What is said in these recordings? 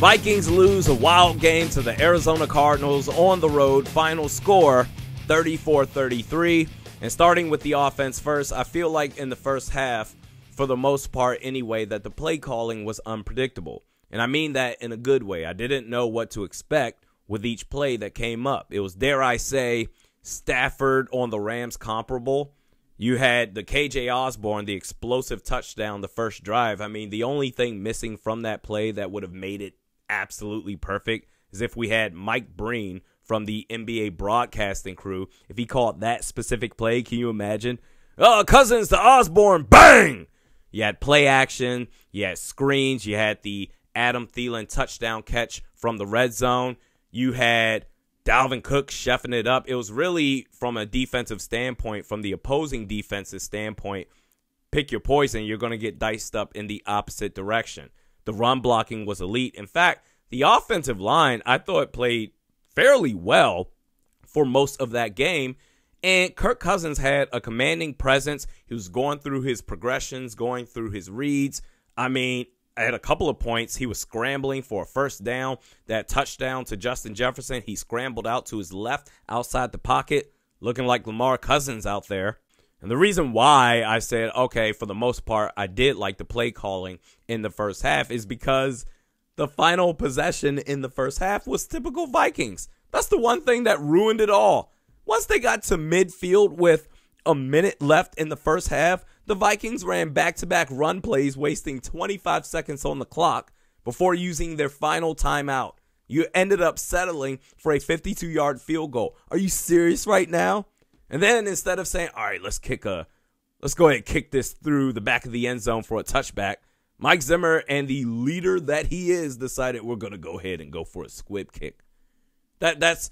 Vikings lose a wild game to the Arizona Cardinals on the road. Final score 34-33. And starting with the offense first, I feel like in the first half, for the most part anyway, that the play calling was unpredictable. And I mean that in a good way. I didn't know what to expect with each play that came up. It was, dare I say, Stafford on the Rams comparable. You had the KJ Osborne, the explosive touchdown, the first drive. I mean, the only thing missing from that play that would have made it absolutely perfect is if we had Mike Breen from the NBA broadcasting crew. If he called that specific play, can you imagine? Oh, Cousins to Osborne, bang! You had play action, you had screens, you had the Adam Thielen touchdown catch from the red zone. You had Dalvin Cook chefing it up. It was really, from a defensive standpoint, from the opposing defensive standpoint, pick your poison. You're going to get diced up in the opposite direction. The run blocking was elite. In fact, the offensive line, I thought, played fairly well for most of that game. And Kirk Cousins had a commanding presence. He was going through his progressions, going through his reads. I mean, at a couple of points, he was scrambling for a first down. That touchdown to Justin Jefferson, he scrambled out to his left outside the pocket, looking like Lamar Cousins out there. And the reason why I said, okay, for the most part, I did like the play calling in the first half is because the final possession in the first half was typical Vikings. That's the one thing that ruined it all. Once they got to midfield with a minute left in the first half, the Vikings ran back-to-back run plays, wasting 25 seconds on the clock before using their final timeout. You ended up settling for a 52-yard field goal. Are you serious right now? And then instead of saying, all right, let's go ahead and kick this through the back of the end zone for a touchback, Mike Zimmer and the leader that he is decided we're going to go ahead and go for a squib kick. That's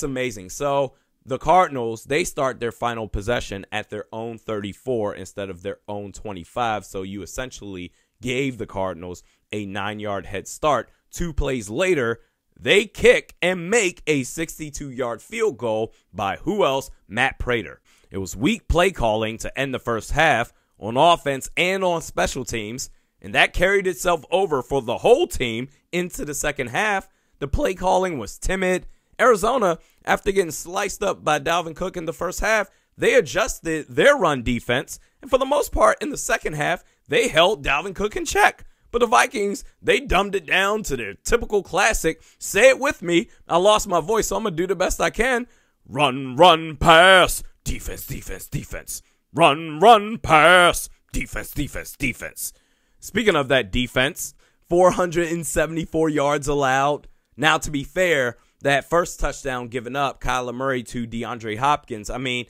amazing. So the Cardinals, they start their final possession at their own 34 instead of their own 25. So you essentially gave the Cardinals a 9-yard head start. 2 plays later, they kick and make a 62-yard field goal by who else? Matt Prater. It was weak play calling to end the first half on offense and on special teams, and that carried itself over for the whole team into the second half. The play calling was timid. Arizona, after getting sliced up by Dalvin Cook in the first half, they adjusted their run defense, and for the most part in the second half, they held Dalvin Cook in check. But the Vikings, they dumbed it down to their typical classic. Say it with me. I lost my voice, so I'm going to do the best I can. Run, run, pass. Defense, defense, defense. Run, run, pass. Defense, defense, defense. Speaking of that defense, 474 yards allowed. Now, to be fair, that first touchdown given up, Kyler Murray to DeAndre Hopkins, I mean,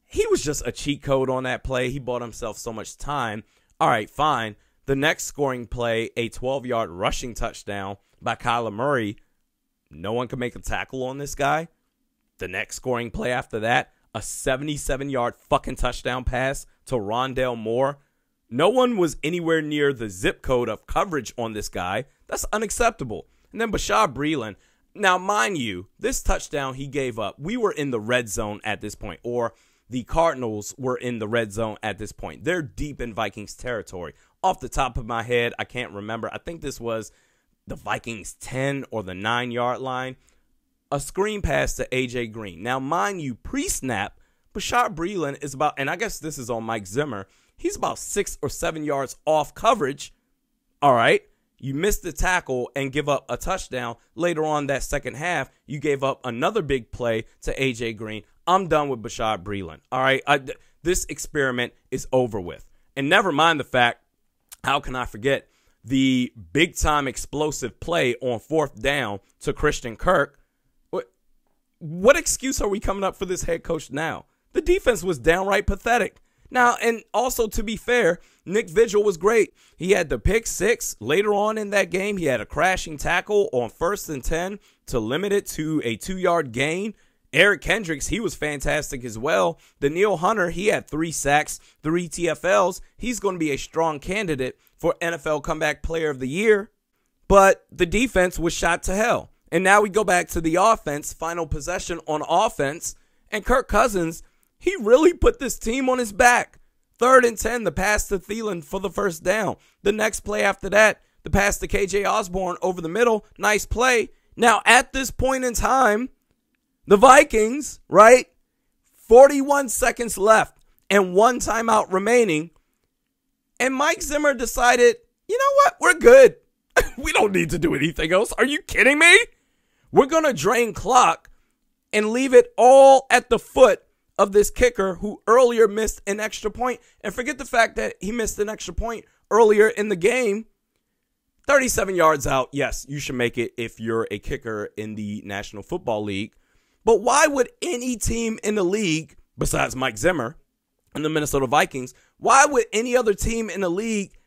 he was just a cheat code on that play. He bought himself so much time. All right, fine. The next scoring play, a 12-yard rushing touchdown by Kyler Murray. No one can make a tackle on this guy. The next scoring play after that, a 77-yard fucking touchdown pass to Rondale Moore. No one was anywhere near the zip code of coverage on this guy. That's unacceptable. And then Bashaud Breeland. Now, mind you, this touchdown he gave up, we were in the red zone at this point, or the Cardinals were in the red zone at this point. They're deep in Vikings territory. Off the top of my head, I can't remember. I think this was the Vikings 10 or the 9-yard line. A screen pass to A.J. Green. Now, mind you, pre-snap, Bashaud Breeland is about, and I guess this is on Mike Zimmer, he's about 6 or 7 yards off coverage. All right. You missed the tackle and give up a touchdown. Later on that second half, you gave up another big play to A.J. Green. I'm done with Bashaud Breeland. All right. This experiment is over with. And never mind the fact, how can I forget the big-time explosive play on 4th down to Christian Kirk? What excuse are we coming up for this head coach now? The defense was downright pathetic. Now, and also to be fair, Nick Vigil was great. He had the pick 6 later on in that game. He had a crashing tackle on 1st and 10 to limit it to a 2-yard gain. Eric Kendricks, he was fantastic as well. Danielle Hunter, he had 3 sacks, 3 TFLs. He's going to be a strong candidate for NFL Comeback Player of the Year. But the defense was shot to hell. And now we go back to the offense, final possession on offense. And Kirk Cousins, he really put this team on his back. 3rd and 10, the pass to Thielen for the first down. The next play after that, The pass to KJ Osborne over the middle. Nice play. Now, at this point in time, the Vikings, right? 41 seconds left and 1 timeout remaining. And Mike Zimmer decided, you know what? We're good. We don't need to do anything else. Are you kidding me? We're going to drain clock and leave it all at the foot of this kicker who earlier missed an extra point. And forget the fact that he missed an extra point earlier in the game. 37 yards out. Yes, you should make it if you're a kicker in the National Football League. But why would any team in the league, besides Mike Zimmer and the Minnesota Vikings, why would any other team in the league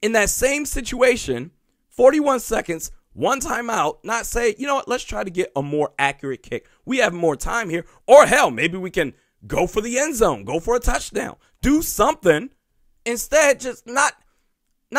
in that same situation, 41 seconds, 1 timeout, not say, you know what, let's try to get a more accurate kick. We have more time here. Or hell, maybe we can go for the end zone, go for a touchdown, do something. Instead, just not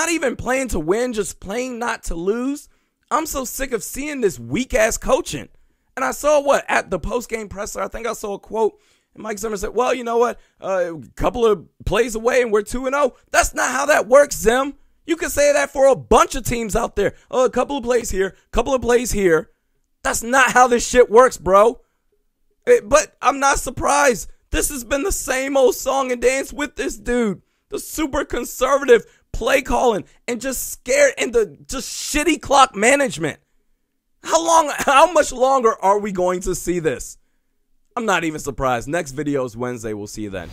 even playing to win, just playing not to lose. I'm so sick of seeing this weak-ass coaching. And I saw at the post-game presser, I think I saw a quote, and Mike Zimmer said, well, you know what, a couple of plays away and we're 2-0. That's not how that works, Zim. You can say that for a bunch of teams out there. Oh, a couple of plays here, couple of plays here. That's not how this shit works, bro. But I'm not surprised. This has been the same old song and dance with this dude. The super conservative play calling and just scared and the just shitty clock management. How much longer are we going to see this? I'm not even surprised. Next video is Wednesday. We'll see you then.